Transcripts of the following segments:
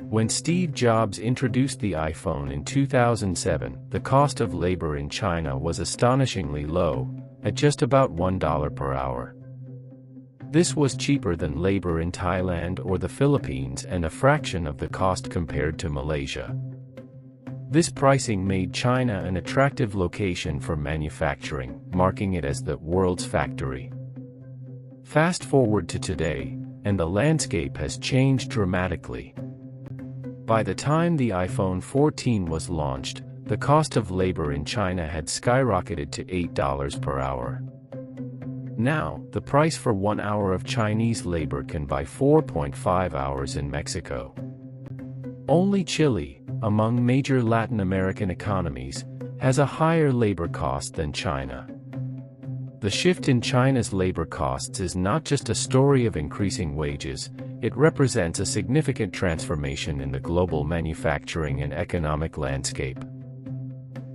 When Steve Jobs introduced the iPhone in 2007, the cost of labor in China was astonishingly low, at just about $1 per hour. This was cheaper than labor in Thailand or the Philippines and a fraction of the cost compared to Malaysia. This pricing made China an attractive location for manufacturing, marking it as the world's factory. Fast forward to today, and the landscape has changed dramatically. By the time the iPhone 14 was launched, the cost of labor in China had skyrocketed to $8 per hour. Now, the price for 1 hour of Chinese labor can buy 4.5 hours in Mexico. Only Chile, among major Latin American economies, has a higher labor cost than China. The shift in China's labor costs is not just a story of increasing wages, it represents a significant transformation in the global manufacturing and economic landscape.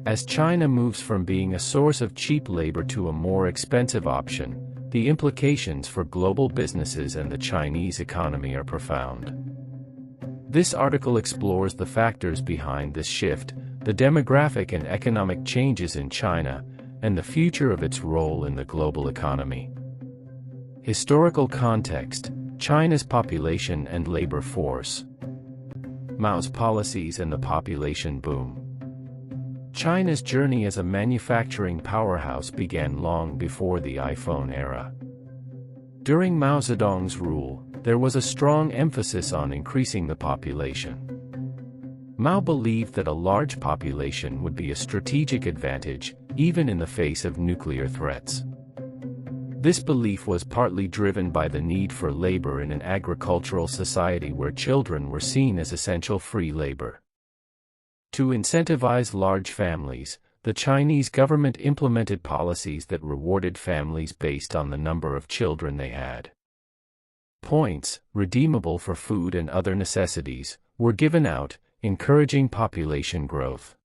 As China moves from being a source of cheap labor to a more expensive option, the implications for global businesses and the Chinese economy are profound. This article explores the factors behind this shift, the demographic and economic changes in China, and the future of its role in the global economy. Historical context: China's population and labor force. Mao's policies and the population boom. China's journey as a manufacturing powerhouse began long before the iPhone era. During Mao Zedong's rule, there was a strong emphasis on increasing the population. Mao believed that a large population would be a strategic advantage, even in the face of nuclear threats. This belief was partly driven by the need for labor in an agricultural society where children were seen as essential free labor. To incentivize large families, the Chinese government implemented policies that rewarded families based on the number of children they had. Points, redeemable for food and other necessities, were given out, encouraging population growth.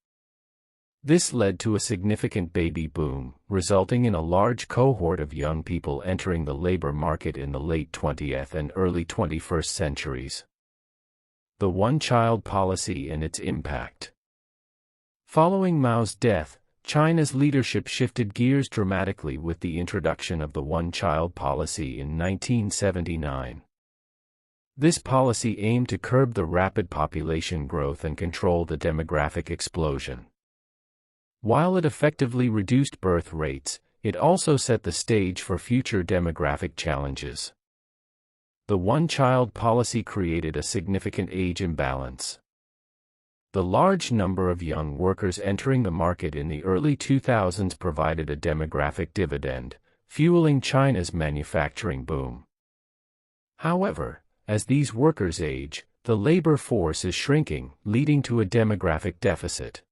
This led to a significant baby boom, resulting in a large cohort of young people entering the labor market in the late 20th and early 21st centuries. The one-child policy and its impact. Following Mao's death, China's leadership shifted gears dramatically with the introduction of the one-child policy in 1979. This policy aimed to curb the rapid population growth and control the demographic explosion. While it effectively reduced birth rates, it also set the stage for future demographic challenges. The one-child policy created a significant age imbalance. The large number of young workers entering the market in the early 2000s provided a demographic dividend, fueling China's manufacturing boom. However, as these workers age, the labor force is shrinking, leading to a demographic deficit.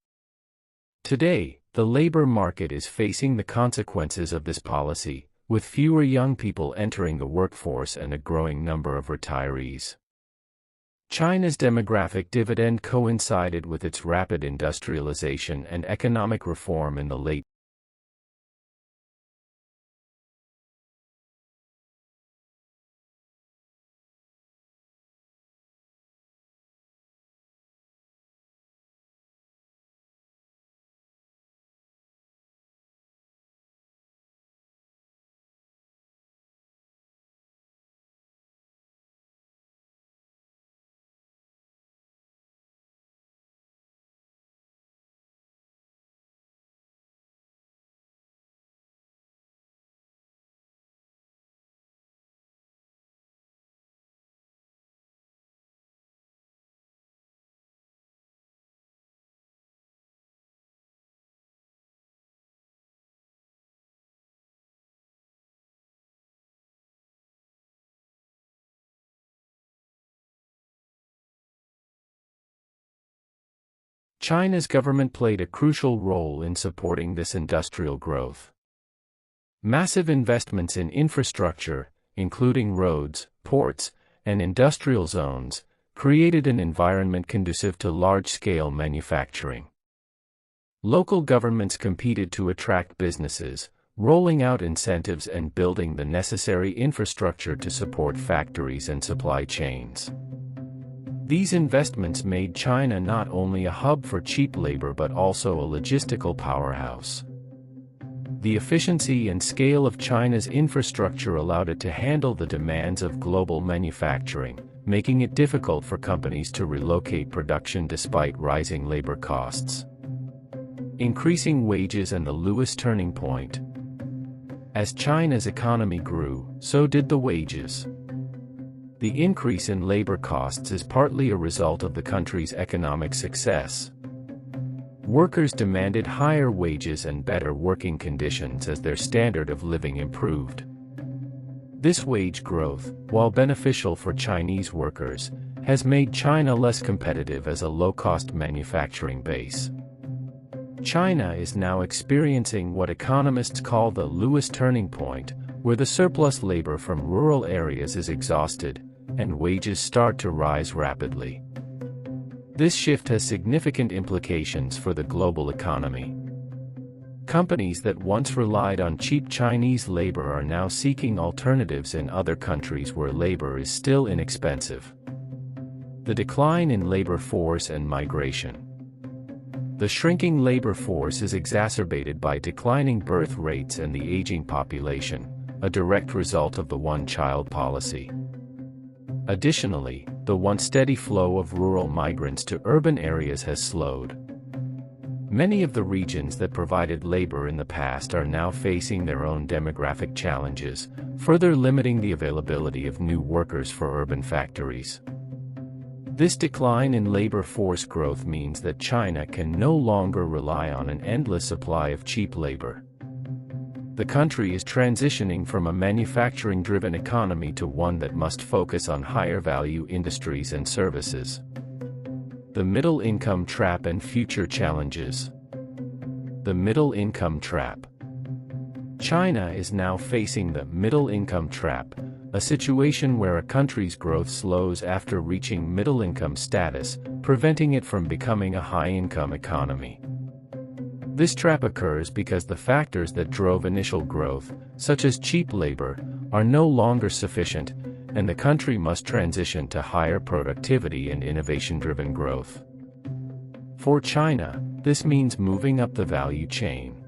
Today, the labor market is facing the consequences of this policy, with fewer young people entering the workforce and a growing number of retirees. China's demographic dividend coincided with its rapid industrialization and economic reform in the late China's government played a crucial role in supporting this industrial growth. Massive investments in infrastructure, including roads, ports, and industrial zones, created an environment conducive to large-scale manufacturing. Local governments competed to attract businesses, rolling out incentives and building the necessary infrastructure to support factories and supply chains. These investments made China not only a hub for cheap labor but also a logistical powerhouse. The efficiency and scale of China's infrastructure allowed it to handle the demands of global manufacturing, making it difficult for companies to relocate production despite rising labor costs. Increasing wages and the Lewis turning point. As China's economy grew, so did the wages. The increase in labor costs is partly a result of the country's economic success. Workers demanded higher wages and better working conditions as their standard of living improved. This wage growth, while beneficial for Chinese workers, has made China less competitive as a low-cost manufacturing base. China is now experiencing what economists call the Lewis turning point, where the surplus labor from rural areas is exhausted, and wages start to rise rapidly. This shift has significant implications for the global economy. Companies that once relied on cheap Chinese labor are now seeking alternatives in other countries where labor is still inexpensive. The decline in labor force and migration. The shrinking labor force is exacerbated by declining birth rates and the aging population, a direct result of the one-child policy. Additionally, the once steady flow of rural migrants to urban areas has slowed. Many of the regions that provided labor in the past are now facing their own demographic challenges, further limiting the availability of new workers for urban factories. This decline in labor force growth means that China can no longer rely on an endless supply of cheap labor. The country is transitioning from a manufacturing-driven economy to one that must focus on higher-value industries and services. The middle income trap and future challenges. The middle income trap. China is now facing the middle income trap, a situation where a country's growth slows after reaching middle income status, preventing it from becoming a high-income economy. This trap occurs because the factors that drove initial growth, such as cheap labor, are no longer sufficient, and the country must transition to higher productivity and innovation-driven growth. For China, this means moving up the value chain.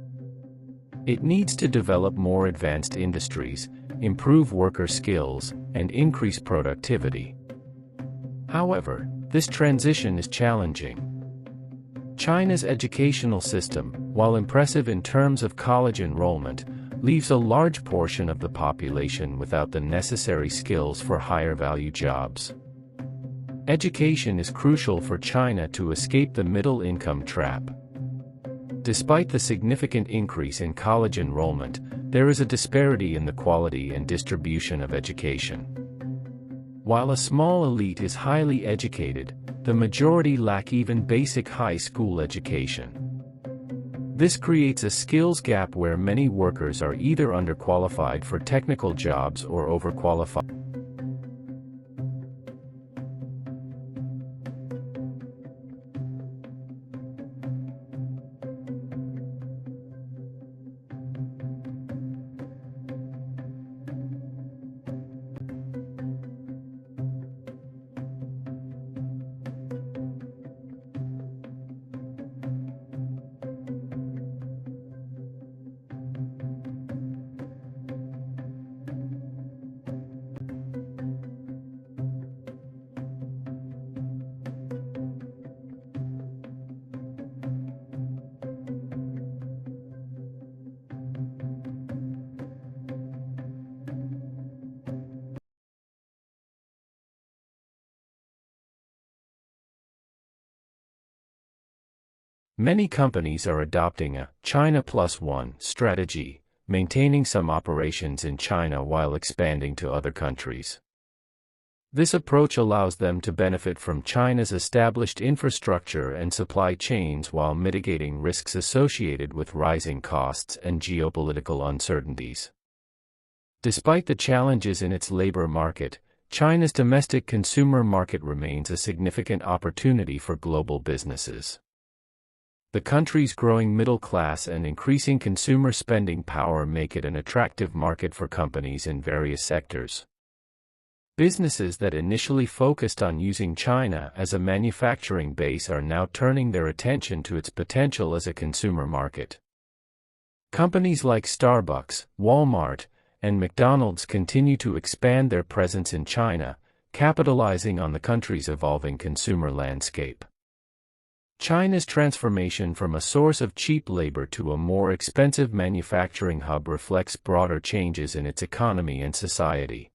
It needs to develop more advanced industries, improve worker skills, and increase productivity. However, this transition is challenging. China's educational system, while impressive in terms of college enrollment, leaves a large portion of the population without the necessary skills for higher-value jobs. Education is crucial for China to escape the middle-income trap. Despite the significant increase in college enrollment, there is a disparity in the quality and distribution of education. While a small elite is highly educated, the majority lack even basic high school education. This creates a skills gap where many workers are either underqualified for technical jobs or overqualified. Many companies are adopting a China Plus One strategy, maintaining some operations in China while expanding to other countries. This approach allows them to benefit from China's established infrastructure and supply chains while mitigating risks associated with rising costs and geopolitical uncertainties. Despite the challenges in its labor market, China's domestic consumer market remains a significant opportunity for global businesses. The country's growing middle class and increasing consumer spending power make it an attractive market for companies in various sectors. Businesses that initially focused on using China as a manufacturing base are now turning their attention to its potential as a consumer market. Companies like Starbucks, Walmart, and McDonald's continue to expand their presence in China, capitalizing on the country's evolving consumer landscape. China's transformation from a source of cheap labor to a more expensive manufacturing hub reflects broader changes in its economy and society.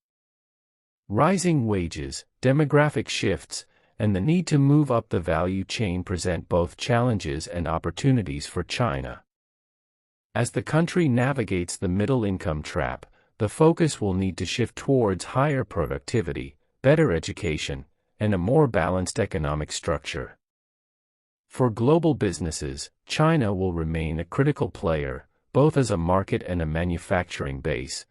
Rising wages, demographic shifts, and the need to move up the value chain present both challenges and opportunities for China. As the country navigates the middle-income trap, the focus will need to shift towards higher productivity, better education, and a more balanced economic structure. For global businesses, China will remain a critical player, both as a market and a manufacturing base,